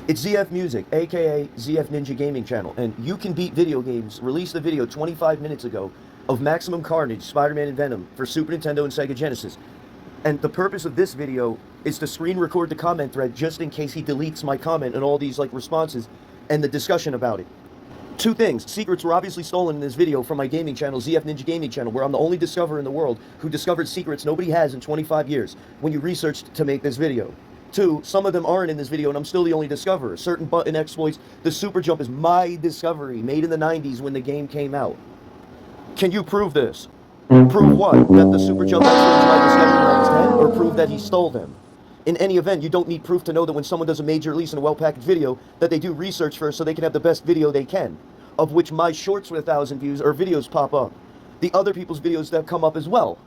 It's ZF Music, aka ZF Ninja Gaming Channel, and You Can Beat Video Games released a video 25 minutes ago of Maximum Carnage, Spider-Man and Venom for Super Nintendo and Sega Genesis. And the purpose of this video is to screen record the comment thread just in case he deletes my comment and all these responses and the discussion about it. Two things. Secrets were obviously stolen in this video from my gaming channel, ZF Ninja Gaming Channel, where I'm the only discoverer in the world who discovered secrets nobody has in 25 years when you researched to make this video. Two, some of them aren't in this video and I'm still the only discoverer. Certain button exploits, the super jump is my discovery, made in the 90s when the game came out. Can you prove this? Prove what? That the super jump exploit is my discovery when I was 10, or prove that he stole them? In any event, you don't need proof to know that when someone does a major release in a well-packaged video, that they do research first so they can have the best video they can, of which my shorts with 1,000 views or videos pop up. The other people's videos that come up as well.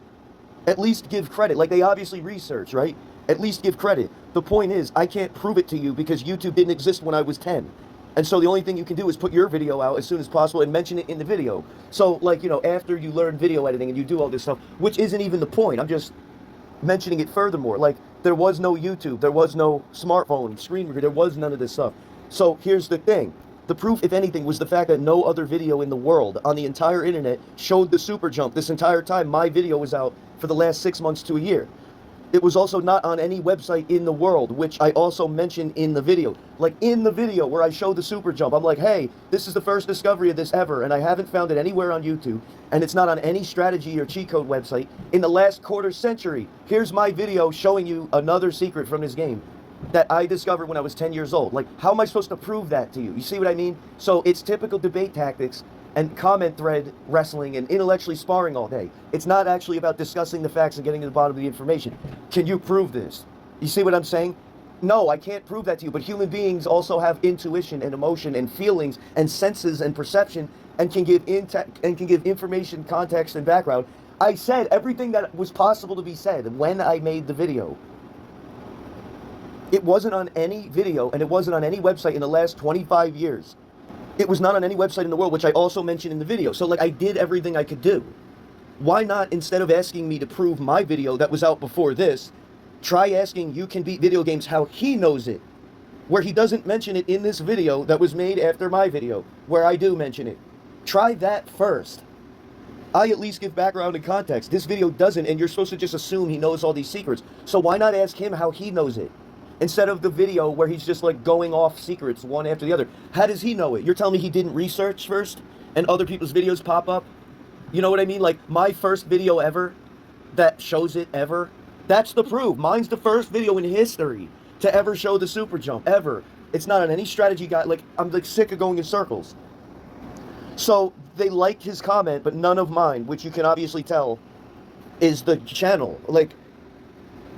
At least give credit. Like, they obviously research, right? At least give credit. The point is, I can't prove it to you because YouTube didn't exist when I was 10. And so the only thing you can do is put your video out as soon as possible and mention it in the video. So, after you learn video editing and you do all this stuff, which isn't even the point, I'm just mentioning it furthermore. There was no YouTube, there was no smartphone, screen reader, there was none of this stuff. So here's the thing. The proof, if anything, was the fact that no other video in the world on the entire internet showed the super jump this entire time my video was out for the last 6 months to a year. It was also not on any website in the world, which I also mentioned in the video. In the video where I show the super jump, I'm like, hey, this is the first discovery of this ever, and I haven't found it anywhere on YouTube, and it's not on any strategy or cheat code website in the last quarter century. Here's my video showing you another secret from this game that I discovered when I was 10 years old. How am I supposed to prove that to you? You see what I mean? So it's typical debate tactics and comment thread wrestling and intellectually sparring all day. It's not actually about discussing the facts and getting to the bottom of the information. Can you prove this? You see what I'm saying? No, I can't prove that to you, but human beings also have intuition and emotion and feelings and senses and perception and can give information, context, and background. I said everything that was possible to be said when I made the video. It wasn't on any video and it wasn't on any website in the last 25 years. It was not on any website in the world, which I also mentioned in the video. So I did everything I could do. Why not, instead of asking me to prove my video that was out before this, try asking You Can Beat Video Games how he knows it, where he doesn't mention it in this video that was made after my video, where I do mention it. Try that first. I at least give background and context. This video doesn't, and you're supposed to just assume he knows all these secrets. So why not ask him how he knows it? Instead of the video where he's just going off secrets one after the other. How does he know it? You're telling me he didn't research first and other people's videos pop up? You know what I mean? My first video ever that shows it ever, that's the proof. Mine's the first video in history to ever show the super jump, ever. It's not on any strategy guide. I'm sick of going in circles. So they like his comment, but none of mine, which you can obviously tell is the channel.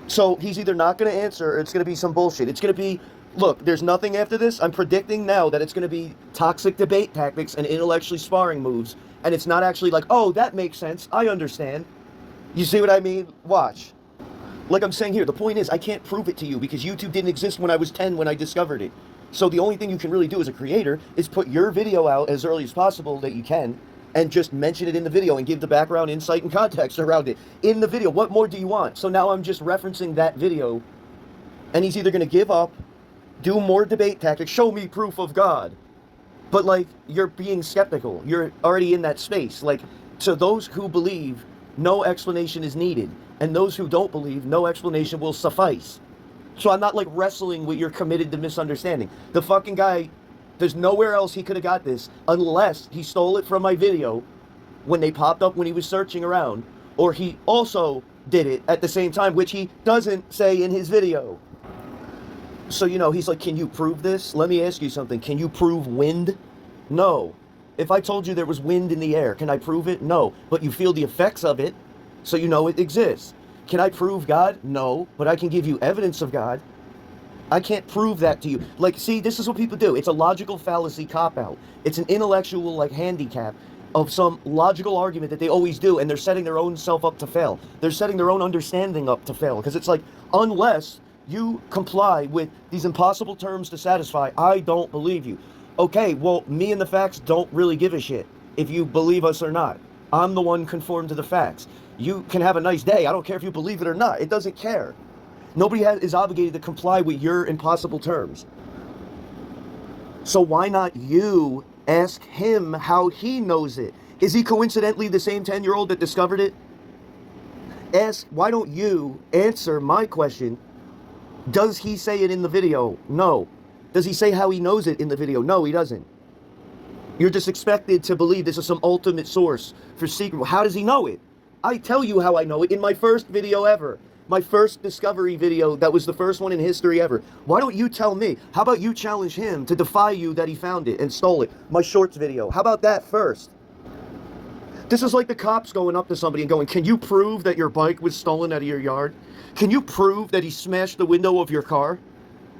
So he's either not going to answer or it's going to be some bullshit. It's going to be, look, there's nothing after this. I'm predicting now that it's going to be toxic debate tactics and intellectually sparring moves. And it's not actually oh, that makes sense. I understand. You see what I mean? Watch. Like I'm saying here, the point is I can't prove it to you because YouTube didn't exist when I was 10 when I discovered it. So the only thing you can really do as a creator is put your video out as early as possible that you can and just mention it in the video and give the background, insight, and context around it in the video. What more do you want? So now I'm just referencing that video, and he's either going to give up, do more debate tactics, show me proof of God. But, you're being skeptical. You're already in that space. To those who believe, no explanation is needed. And those who don't believe, no explanation will suffice. So I'm not, wrestling with your committed to misunderstanding. The fucking guy... There's nowhere else he could have got this unless he stole it from my video when they popped up when he was searching around, or he also did it at the same time, which he doesn't say in his video. So, he's like, can you prove this? Let me ask you something. Can you prove wind? No. If I told you there was wind in the air, can I prove it? No. But you feel the effects of it, so you know it exists. Can I prove God? No. But I can give you evidence of God. I can't prove that to you. See, this is what people do. It's a logical fallacy cop-out. It's an intellectual, handicap of some logical argument that they always do, and they're setting their own self up to fail. They're setting their own understanding up to fail. Because it's unless you comply with these impossible terms to satisfy, I don't believe you. Okay, well, me and the facts don't really give a shit if you believe us or not. I'm the one conformed to the facts. You can have a nice day. I don't care if you believe it or not. It doesn't care. Nobody is obligated to comply with your impossible terms. So why not you ask him how he knows it? Is he coincidentally the same 10-year-old that discovered it? Why don't you answer my question? Does he say it in the video? No. Does he say how he knows it in the video? No, he doesn't. You're just expected to believe this is some ultimate source for secret. How does he know it? I tell you how I know it in my first video ever. My first discovery video that was the first one in history ever. Why don't you tell me? How about you challenge him to defy you that he found it and stole it? My shorts video. How about that first? This is like the cops going up to somebody and going, can you prove that your bike was stolen out of your yard? Can you prove that he smashed the window of your car?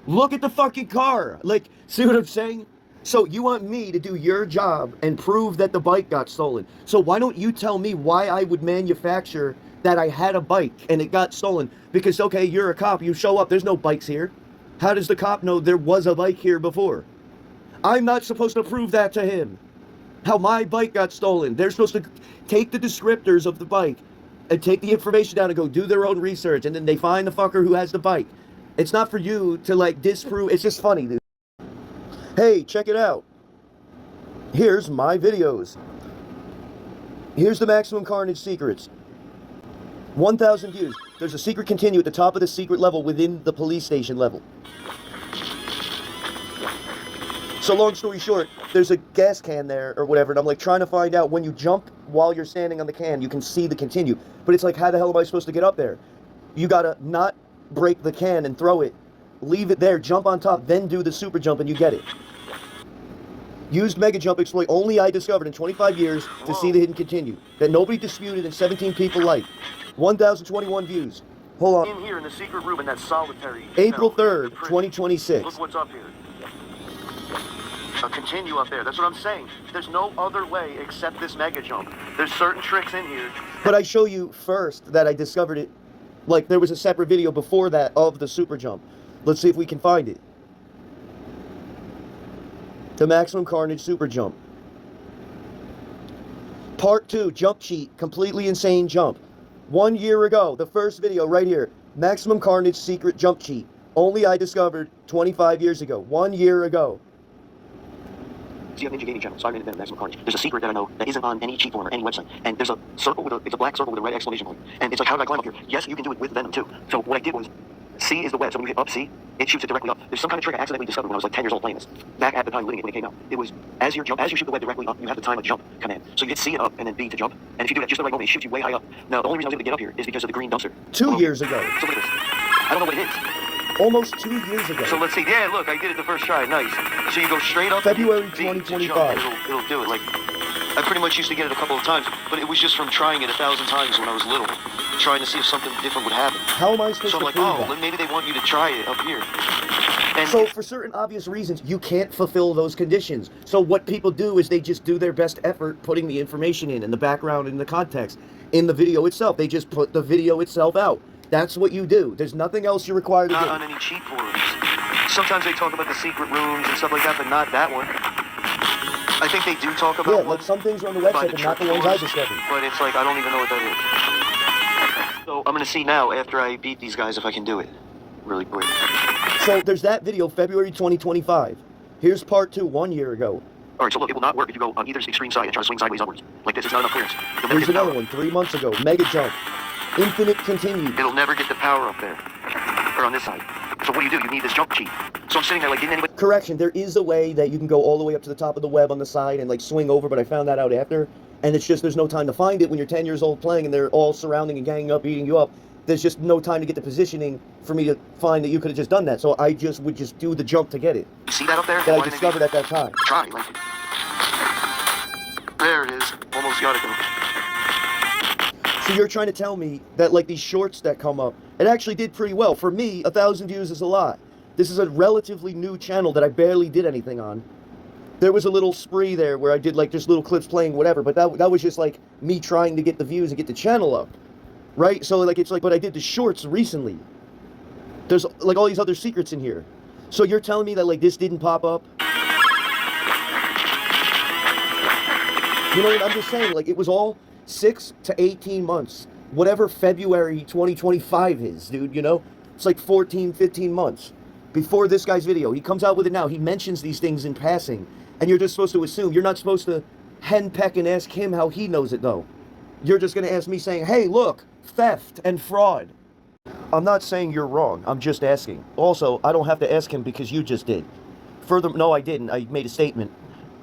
Look at the fucking car. Like, see what I'm saying? So you want me to do your job and prove that the bike got stolen. So why don't you tell me why I would manufacture that I had a bike and it got stolen? Because, okay, you're a cop, you show up, there's no bikes here. How does the cop know there was a bike here before? I'm not supposed to prove that to him. How my bike got stolen. They're supposed to take the descriptors of the bike and take the information down and go do their own research, and then they find the fucker who has the bike. It's not for you to like disprove. It's just funny, dude. Hey, check it out. Here's my videos. Here's the Maximum Carnage secrets. 1,000 views. There's a secret continue at the top of the secret level within the police station level. So long story short, there's a gas can there or whatever, and I'm like trying to find out when you jump while you're standing on the can, you can see the continue. But it's like, how the hell am I supposed to get up there? You gotta not break the can and throw it. Leave it there, jump on top, then do the super jump and you get it. Used mega jump exploit only I discovered in 25 years to see the hidden continue. That nobody disputed and 17 people liked. 1,021 views. Hold on. In here in the secret room in that solitary. April 3rd, 2026. Look what's up here. Continue up there. That's what I'm saying. There's no other way except this mega jump. There's certain tricks in here. But I show you first that I discovered it. Like there was a separate video before that of the super jump. Let's see if we can find it. The Maximum Carnage super jump. Part 2, jump cheat, completely insane jump. 1 year ago, the first video right here. Maximum Carnage secret jump cheat. Only I discovered 25 years ago. 1 year ago. See, Ninja Gaming Channel, so I made it Maximum Carnage. There's a secret that I know that isn't on any cheat form or any website. And there's a circle with it's a black circle with a red exclamation point. And it's like, how did I climb up here? Yes, you can do it with Venom too. So what I did was, C is the web, so when you hit up C, it shoots it directly up. There's some kind of trick I accidentally discovered when I was like 10 years old playing this. Back at the time, living it when it came out. It was, as you shoot the web directly up, you have the time of jump command. So you hit C up and then B to jump. And if you do that just the right moment, it shoots you way high up. Now, the only reason I was able to get up here is because of the green dumpster. 2 years ago. So look at this. I don't know what it is. Almost 2 years ago. So let's see. Yeah, look, I did it the first try. Nice. So you go straight up. February B to 2025. jump, it'll do it. Like, I pretty much used to get it a couple of times, but it was just from trying it 1,000 times when I was little, trying to see if something different would happen. How am I supposed So I'm to like, prove oh, that? maybe they want you to try it up here. And So for certain obvious reasons, you can't fulfill those conditions. So what people do is they just do their best effort putting the information in the background, in the context, in the video itself. They just put the video itself out. That's what you do. There's nothing else you're required to not do. on any cheat forums. Sometimes they talk about the secret rooms and stuff like that, but not that one. I think they do talk about Yeah, one like some things are on the by website, but not the trick ones I forums, discovered. but it's like, I don't even know what that is. So I'm going to see now, after I beat these guys, if I can do it really quick. So there's that video, February 2025. Here's part 2, 1 year ago. Alright, so look, it will not work if you go on either extreme side and try to swing sideways upwards. Like this, it's not enough clearance. You'll never Here's get the another power. one, 3 months ago. Mega jump. Infinite continued. It'll never get the power up there. Or on this side. So what do? You need this jump cheat. So I'm sitting there like, didn't anybody... Correction, there is a way that you can go all the way up to the top of the web on the side and like swing over, but I found that out after. And it's just there's no time to find it when you're 10 years old playing and they're all surrounding and ganging up, eating you up. There's just no time to get the positioning for me to find that you could have just done that. So I just would just do the jump to get it. You see that up there? That Why I didn't discovered you at that time. try, like... There it is. Almost got it though. So you're trying to tell me that like these shorts that come up, it actually did pretty well. For me, 1,000 views is a lot. This is a relatively new channel that I barely did anything on. There was a little spree there where I did like just little clips playing whatever, but that was just like me trying to get the views and get the channel up. Right? So like it's like, but I did the shorts recently. There's like all these other secrets in here. So you're telling me that like this didn't pop up? You know what I'm just saying? Like it was all 6 to 18 months. Whatever February 2025 is, dude, you know? It's like 14, 15 months. before this guy's video. He comes out with it now. He mentions these things in passing. And you're just supposed to assume. You're not supposed to henpeck and ask him how he knows it, though. You're just going to ask me saying, hey, look, theft and fraud. I'm not saying you're wrong. I'm just asking. Also, I don't have to ask him because you just did. No, I didn't. I made a statement.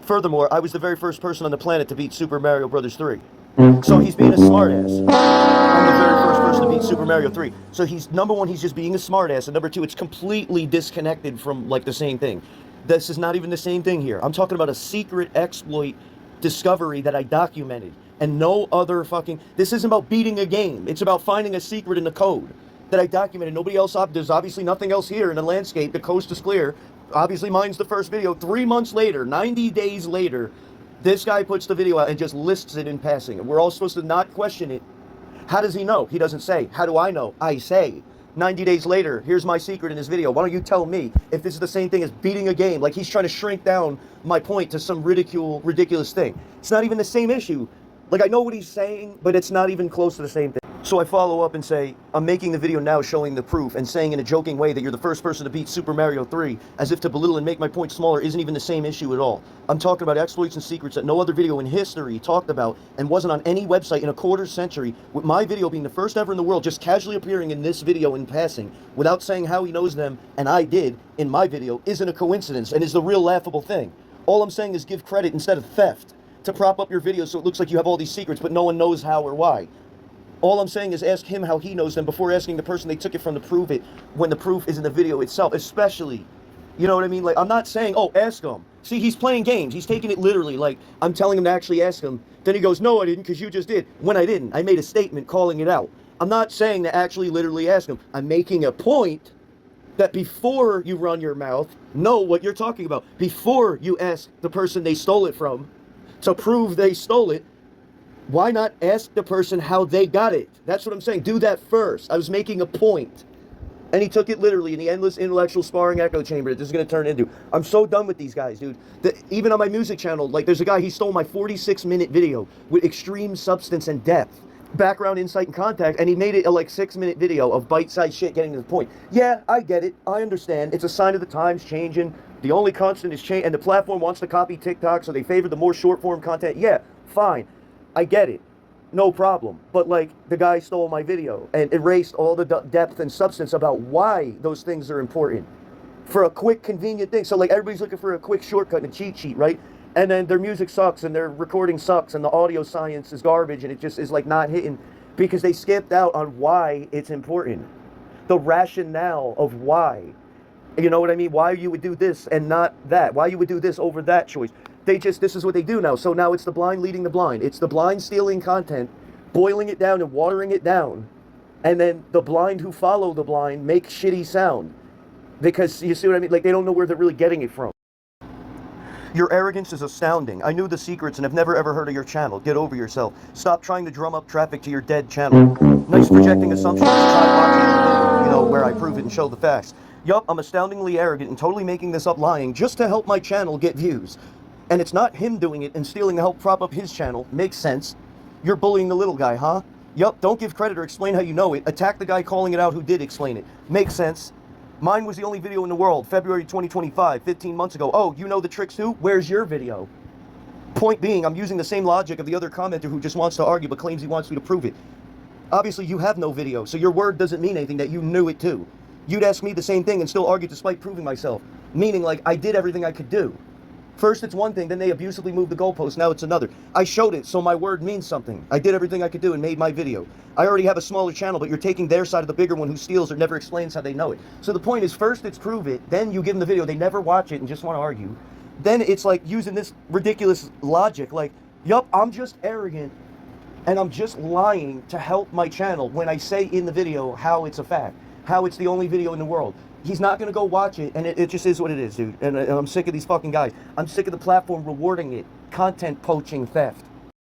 Furthermore, I was the very first person on the planet to beat Super Mario Bros. 3. So he's being a smartass. I'm the very first person to beat Super Mario 3. So number one, he's just being a smartass, and number two, it's completely disconnected from, like, the same thing. This is not even the same thing here. I'm talking about a secret exploit discovery that I documented, and no other fucking... This isn't about beating a game. It's about finding a secret in the code that I documented. Nobody else... There's obviously nothing else here in the landscape. The coast is clear. Obviously, mine's the first video. 3 months later, 90 days later, this guy puts the video out and just lists it in passing. And we're all supposed to not question it. How does he know? He doesn't say. How do I know? I say. 90 days later, here's my secret in his video. Why don't you tell me if this is the same thing as beating a game? Like, he's trying to shrink down my point to some ridiculous thing. It's not even the same issue. Like, I know what he's saying, but it's not even close to the same thing. So I follow up and say, I'm making the video now showing the proof and saying in a joking way that you're the first person to beat Super Mario 3, as if to belittle and make my point smaller isn't even the same issue at all. I'm talking about exploits and secrets that no other video in history talked about and wasn't on any website in a quarter century, with my video being the first ever in the world just casually appearing in this video in passing, without saying how he knows them, and I did, in my video, isn't a coincidence and is the real laughable thing. All I'm saying is give credit instead of theft, to prop up your video so it looks like you have all these secrets but no one knows how or why. All I'm saying is ask him how he knows them before asking the person they took it from to prove it, when the proof is in the video itself, especially, you know what I mean? Like, I'm not saying, oh, ask him. See, he's playing games. He's taking it literally. Like, I'm telling him to actually ask him. Then he goes, no, I didn't, because you just did. When I didn't. I made a statement calling it out. I'm not saying to actually literally ask him. I'm making a point that before you run your mouth, know what you're talking about. Before you ask the person they stole it from to prove they stole it, why not ask the person how they got it? That's what I'm saying. Do that first. I was making a point. And he took it literally in the endless intellectual sparring echo chamber that this is going to turn into. I'm so done with these guys, dude. Even on my music channel, like, there's a guy, he stole my 46-minute video with extreme substance and depth, background, insight, and context, and he made it a, like, 6-minute video of bite-sized shit getting to the point. Yeah, I get it. I understand. It's a sign of the times changing. The only constant is change, and the platform wants to copy TikTok, so they favor the more short-form content. Yeah, fine. I get it. No problem. But, like, the guy stole my video and erased all the depth and substance about why those things are important for a quick, convenient thing. So, like, everybody's looking for a quick shortcut and a cheat sheet, right? And then their music sucks and their recording sucks and the audio science is garbage and it just is, like, not hitting because they skipped out on why it's important. The rationale of why. You know what I mean? Why you would do this and not that. Why you would do this over that choice. This is what they do now. So now it's the blind leading the blind. It's the blind stealing content, boiling it down and watering it down. And then the blind who follow the blind make shitty sound. Because, you see what I mean? Like, they don't know where they're really getting it from. Your arrogance is astounding. I knew the secrets and have never ever heard of your channel. Get over yourself. Stop trying to drum up traffic to your dead channel. Nice projecting assumptions. Try watching the video, you know, where I prove it and show the facts. Yup, I'm astoundingly arrogant and totally making this up lying just to help my channel get views. And it's not him doing it and stealing to help prop up his channel. Makes sense. You're bullying the little guy, huh? Yup, don't give credit or explain how you know it. Attack the guy calling it out who did explain it. Makes sense. Mine was the only video in the world, February 2025, 15 months ago. Oh, you know the tricks too? Where's your video? Point being, I'm using the same logic of the other commenter who just wants to argue but claims he wants me to prove it. Obviously, you have no video, so your word doesn't mean anything that you knew it too. You'd ask me the same thing and still argue despite proving myself. Meaning, like, I did everything I could do. First it's one thing, then they abusively moved the goalpost, now it's another. I showed it, so my word means something. I did everything I could do and made my video. I already have a smaller channel, but you're taking their side of the bigger one who steals or never explains how they know it. So the point is, first it's prove it, then you give them the video, they never watch it and just want to argue. Then it's like using this ridiculous logic, like, yup, I'm just arrogant, and I'm just lying to help my channel when I say in the video how it's a fact, how it's the only video in the world. He's not going to go watch it, and it just is what it is, dude. And I'm sick of these fucking guys. I'm sick of the platform rewarding it. Content poaching theft.